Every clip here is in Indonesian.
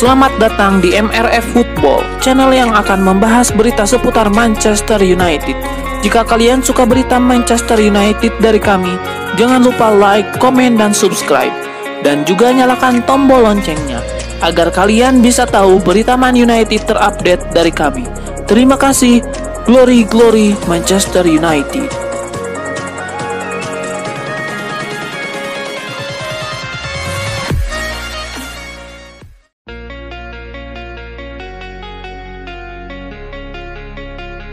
Selamat datang di MRF Football, channel yang akan membahas berita seputar Manchester United. Jika kalian suka berita Manchester United dari kami, jangan lupa like, komen, dan subscribe. Dan juga nyalakan tombol loncengnya, agar kalian bisa tahu berita Man United terupdate dari kami. Terima kasih, Glory Glory Manchester United.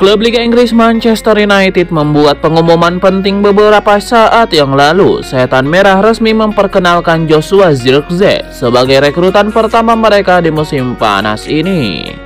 Klub Liga Inggris Manchester United membuat pengumuman penting beberapa saat yang lalu. Setan Merah resmi memperkenalkan Joshua Zirkzee sebagai rekrutan pertama mereka di musim panas ini.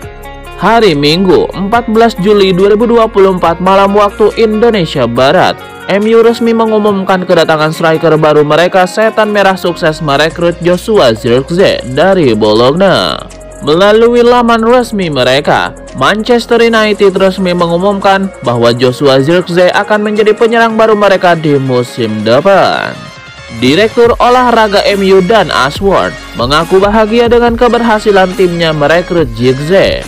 Hari Minggu, 14 Juli 2024 malam waktu Indonesia Barat, MU resmi mengumumkan kedatangan striker baru mereka. Setan Merah sukses merekrut Joshua Zirkzee dari Bologna. Melalui laman resmi mereka, Manchester United resmi mengumumkan bahwa Joshua Zirkzee akan menjadi penyerang baru mereka di musim depan. Direktur olahraga MU Dan Ashworth mengaku bahagia dengan keberhasilan timnya merekrut Zirkzee.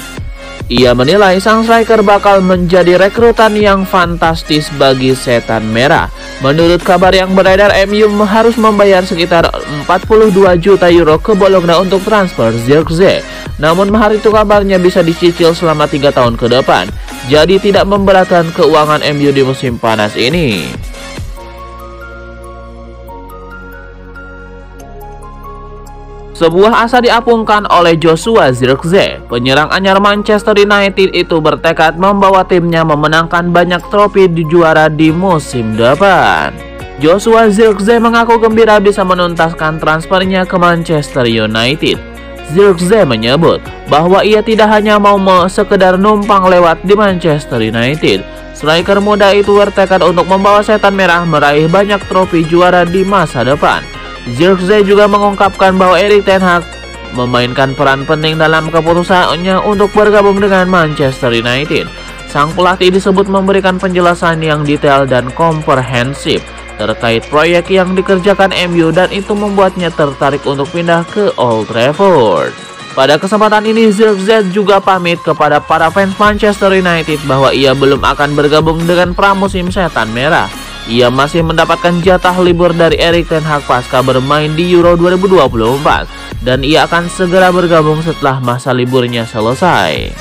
Ia menilai sang striker bakal menjadi rekrutan yang fantastis bagi Setan Merah. Menurut kabar yang beredar, MU harus membayar sekitar 42 juta euro ke Bologna untuk transfer Zirkzee. Namun mahar itu kabarnya bisa dicicil selama 3 tahun ke depan, jadi tidak memberatkan keuangan MU di musim panas ini. Sebuah asa diapungkan oleh Joshua Zirkzee. Penyerang anyar Manchester United itu bertekad membawa timnya memenangkan banyak trofi di juara di musim depan. Joshua Zirkzee mengaku gembira bisa menuntaskan transfernya ke Manchester United. Zirkzee menyebut bahwa ia tidak hanya mau sekedar numpang lewat di Manchester United. Striker muda itu bertekad untuk membawa Setan Merah meraih banyak trofi juara di masa depan. Zirkzee juga mengungkapkan bahwa Erik ten Hag memainkan peran penting dalam keputusannya untuk bergabung dengan Manchester United. Sang pelatih disebut memberikan penjelasan yang detail dan komprehensif terkait proyek yang dikerjakan MU, dan itu membuatnya tertarik untuk pindah ke Old Trafford. Pada kesempatan ini, Zirkzee juga pamit kepada para fans Manchester United bahwa ia belum akan bergabung dengan pramusim Setan Merah. Ia masih mendapatkan jatah libur dari Erik ten Hag pasca bermain di Euro 2024, dan ia akan segera bergabung setelah masa liburnya selesai.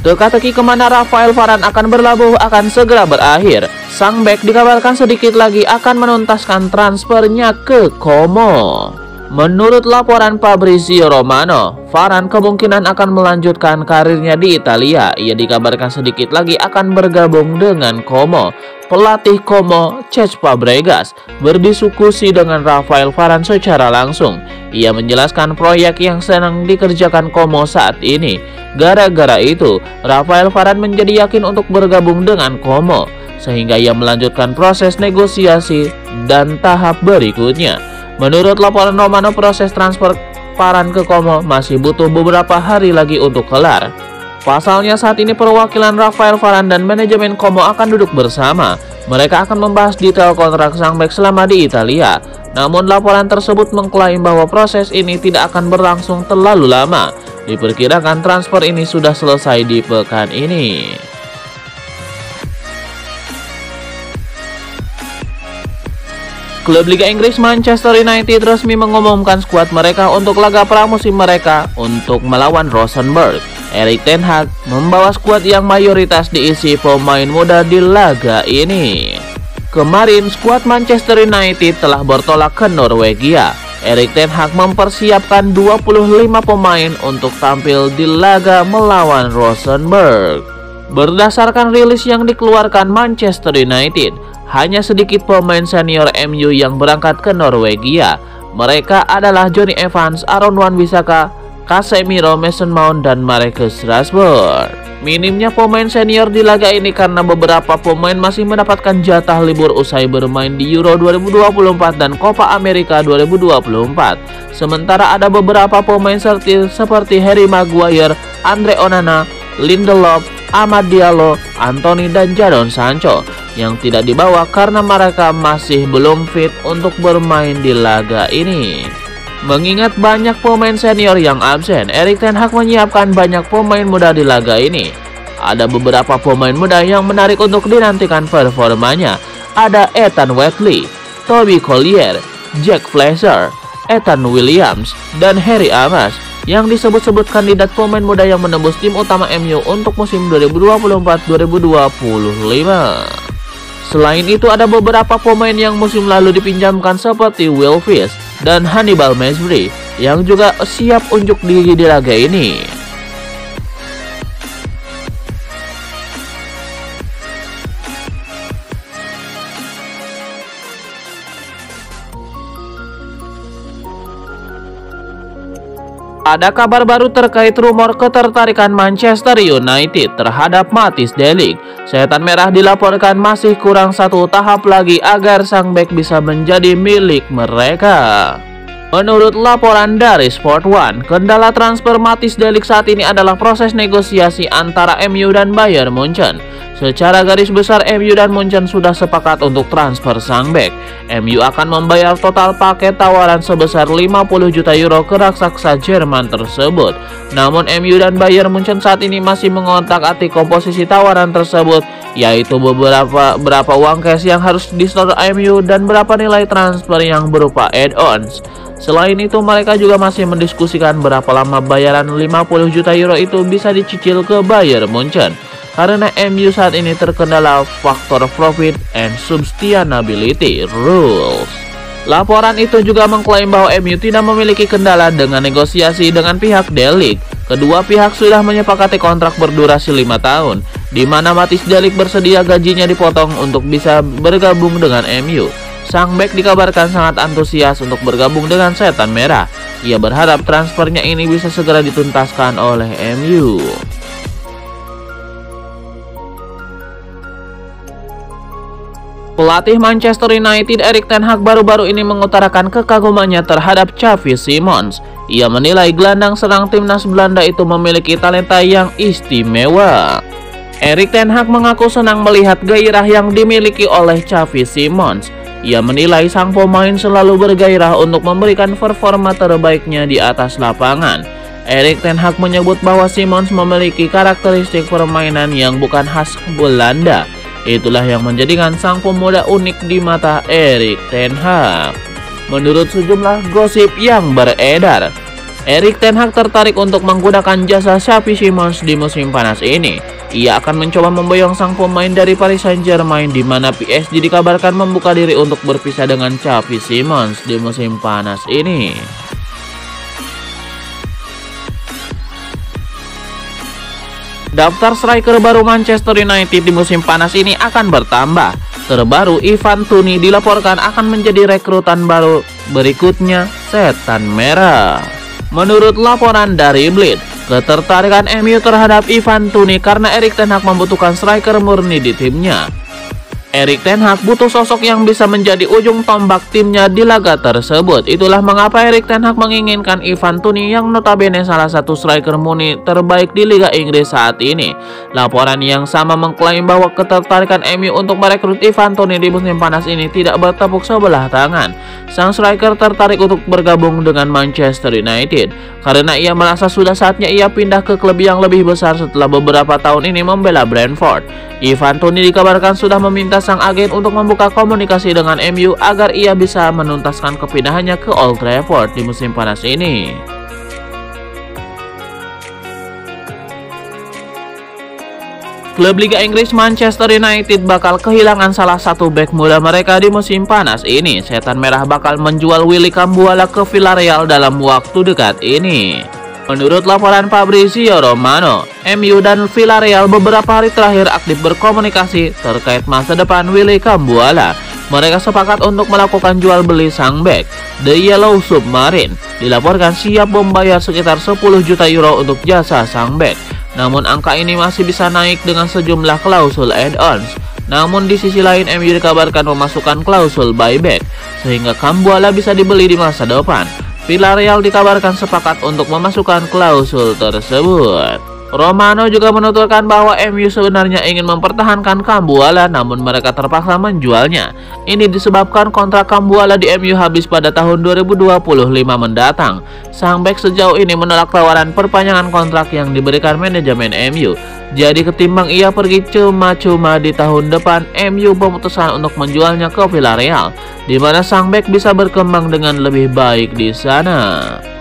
Teka-teki kemana Rafael Varane akan berlabuh akan segera berakhir. Sang bek dikabarkan sedikit lagi akan menuntaskan transfernya ke Como. Menurut laporan Fabrizio Romano, Varane kemungkinan akan melanjutkan karirnya di Italia. Ia dikabarkan sedikit lagi akan bergabung dengan Como. Pelatih Como, Cesc Fabregas, berdiskusi dengan Rafael Varane secara langsung. Ia menjelaskan proyek yang sedang dikerjakan Como saat ini. Gara-gara itu, Rafael Varane menjadi yakin untuk bergabung dengan Como, sehingga ia melanjutkan proses negosiasi dan tahap berikutnya. Menurut laporan Romano, proses transfer Varane ke Como masih butuh beberapa hari lagi untuk kelar. Pasalnya saat ini perwakilan Rafael Varane dan manajemen Como akan duduk bersama. Mereka akan membahas detail kontrak sang bek selama di Italia. Namun laporan tersebut mengklaim bahwa proses ini tidak akan berlangsung terlalu lama. Diperkirakan transfer ini sudah selesai di pekan ini. Klub Liga Inggris Manchester United resmi mengumumkan skuad mereka untuk laga pramusim mereka untuk melawan Rosenborg. Erik ten Hag membawa skuad yang mayoritas diisi pemain muda di laga ini. Kemarin skuad Manchester United telah bertolak ke Norwegia. Erik ten Hag mempersiapkan 25 pemain untuk tampil di laga melawan Rosenborg. Berdasarkan rilis yang dikeluarkan Manchester United, hanya sedikit pemain senior MU yang berangkat ke Norwegia. Mereka adalah Jonny Evans, Aaron Wan-Bissaka, Casemiro, Mason Mount, dan Marcus Rashford. Minimnya pemain senior di laga ini karena beberapa pemain masih mendapatkan jatah libur usai bermain di Euro 2024 dan Copa America 2024. Sementara ada beberapa pemain seperti Harry Maguire, Andre Onana, Lindelof, Amad Diallo, Anthony, dan Jadon Sancho yang tidak dibawa karena mereka masih belum fit untuk bermain di laga ini. Mengingat banyak pemain senior yang absen, Erik ten Hag menyiapkan banyak pemain muda di laga ini. Ada beberapa pemain muda yang menarik untuk dinantikan performanya. Ada Ethan Whitley, Toby Collier, Jack Fletcher, Ethan Williams, dan Harry Amos yang disebut-sebut kandidat pemain muda yang menembus tim utama MU untuk musim 2024-2025. Selain itu ada beberapa pemain yang musim lalu dipinjamkan seperti Will Fish dan Hannibal Mejbri yang juga siap unjuk diri di laga ini. Ada kabar baru terkait rumor ketertarikan Manchester United terhadap Matthijs de Ligt. Setan Merah dilaporkan masih kurang satu tahap lagi agar sang bek bisa menjadi milik mereka. Menurut laporan dari Sport One, kendala transfer Matthijs de Ligt saat ini adalah proses negosiasi antara MU dan Bayern Munchen. Secara garis besar, MU dan Munchen sudah sepakat untuk transfer sang bek. MU akan membayar total paket tawaran sebesar 50 juta euro ke raksasa Jerman tersebut. Namun MU dan Bayern Munchen saat ini masih mengotak-atik komposisi tawaran tersebut, yaitu berapa uang cash yang harus disetor MU dan berapa nilai transfer yang berupa add-ons. Selain itu, mereka juga masih mendiskusikan berapa lama bayaran 50 juta euro itu bisa dicicil ke Bayern Munchen. Karena MU saat ini terkendala faktor profit and sustainability rules. Laporan itu juga mengklaim bahwa MU tidak memiliki kendala dengan negosiasi dengan pihak de Ligt. Kedua pihak sudah menyepakati kontrak berdurasi 5 tahun, di mana Matthijs de Ligt bersedia gajinya dipotong untuk bisa bergabung dengan MU. Sang bek dikabarkan sangat antusias untuk bergabung dengan Setan Merah. Ia berharap transfernya ini bisa segera dituntaskan oleh MU. Pelatih Manchester United Erik ten Hag baru-baru ini mengutarakan kekagumannya terhadap Xavi Simons. Ia menilai gelandang serang timnas Belanda itu memiliki talenta yang istimewa. Erik ten Hag mengaku senang melihat gairah yang dimiliki oleh Xavi Simons. Ia menilai sang pemain selalu bergairah untuk memberikan performa terbaiknya di atas lapangan. Erik ten Hag menyebut bahwa Simons memiliki karakteristik permainan yang bukan khas Belanda. Itulah yang menjadikan sang pemuda unik di mata Erik ten Hag. Menurut sejumlah gosip yang beredar, Erik ten Hag tertarik untuk menggunakan jasa Xavi Simons di musim panas ini. Ia akan mencoba memboyong sang pemain dari Paris Saint-Germain, di mana PSG dikabarkan membuka diri untuk berpisah dengan Xavi Simons di musim panas ini. Daftar striker baru Manchester United di musim panas ini akan bertambah. Terbaru, Ivan Toney dilaporkan akan menjadi rekrutan baru berikutnya Setan Merah. Menurut laporan dari Bleed, ketertarikan MU terhadap Ivan Toney karena Erik ten Hag membutuhkan striker murni di timnya. Erik ten Hag butuh sosok yang bisa menjadi ujung tombak timnya di laga tersebut. Itulah mengapa Erik ten Hag menginginkan Ivan Toney yang notabene salah satu striker murni terbaik di Liga Inggris saat ini. Laporan yang sama mengklaim bahwa ketertarikan MU untuk merekrut Ivan Toney di musim panas ini tidak bertepuk sebelah tangan. Sang striker tertarik untuk bergabung dengan Manchester United karena ia merasa sudah saatnya ia pindah ke klub yang lebih besar setelah beberapa tahun ini membela Brentford. Ivan Toney dikabarkan sudah meminta sang agen untuk membuka komunikasi dengan MU agar ia bisa menuntaskan kepindahannya ke Old Trafford di musim panas ini. Klub Liga Inggris Manchester United bakal kehilangan salah satu bek muda mereka di musim panas ini. Setan Merah bakal menjual Willy Cambuala ke Villarreal dalam waktu dekat ini. Menurut laporan Fabrizio Romano, MU dan Villarreal beberapa hari terakhir aktif berkomunikasi terkait masa depan Willy Cambuala. Mereka sepakat untuk melakukan jual beli sang bek. The Yellow Submarine dilaporkan siap membayar sekitar 10 juta euro untuk jasa sang bek. Namun angka ini masih bisa naik dengan sejumlah klausul add-ons. Namun di sisi lain, MU dikabarkan memasukkan klausul buyback sehingga Cambuala bisa dibeli di masa depan. Villarreal dikabarkan sepakat untuk memasukkan klausul tersebut. Romano juga menuturkan bahwa MU sebenarnya ingin mempertahankan Cambuala, namun mereka terpaksa menjualnya. Ini disebabkan kontrak Cambuala di MU habis pada tahun 2025 mendatang. Sang bek sejauh ini menolak tawaran perpanjangan kontrak yang diberikan manajemen MU. Jadi ketimbang ia pergi cuma-cuma di tahun depan, MU memutuskan untuk menjualnya ke Villarreal, di mana sang bek bisa berkembang dengan lebih baik di sana.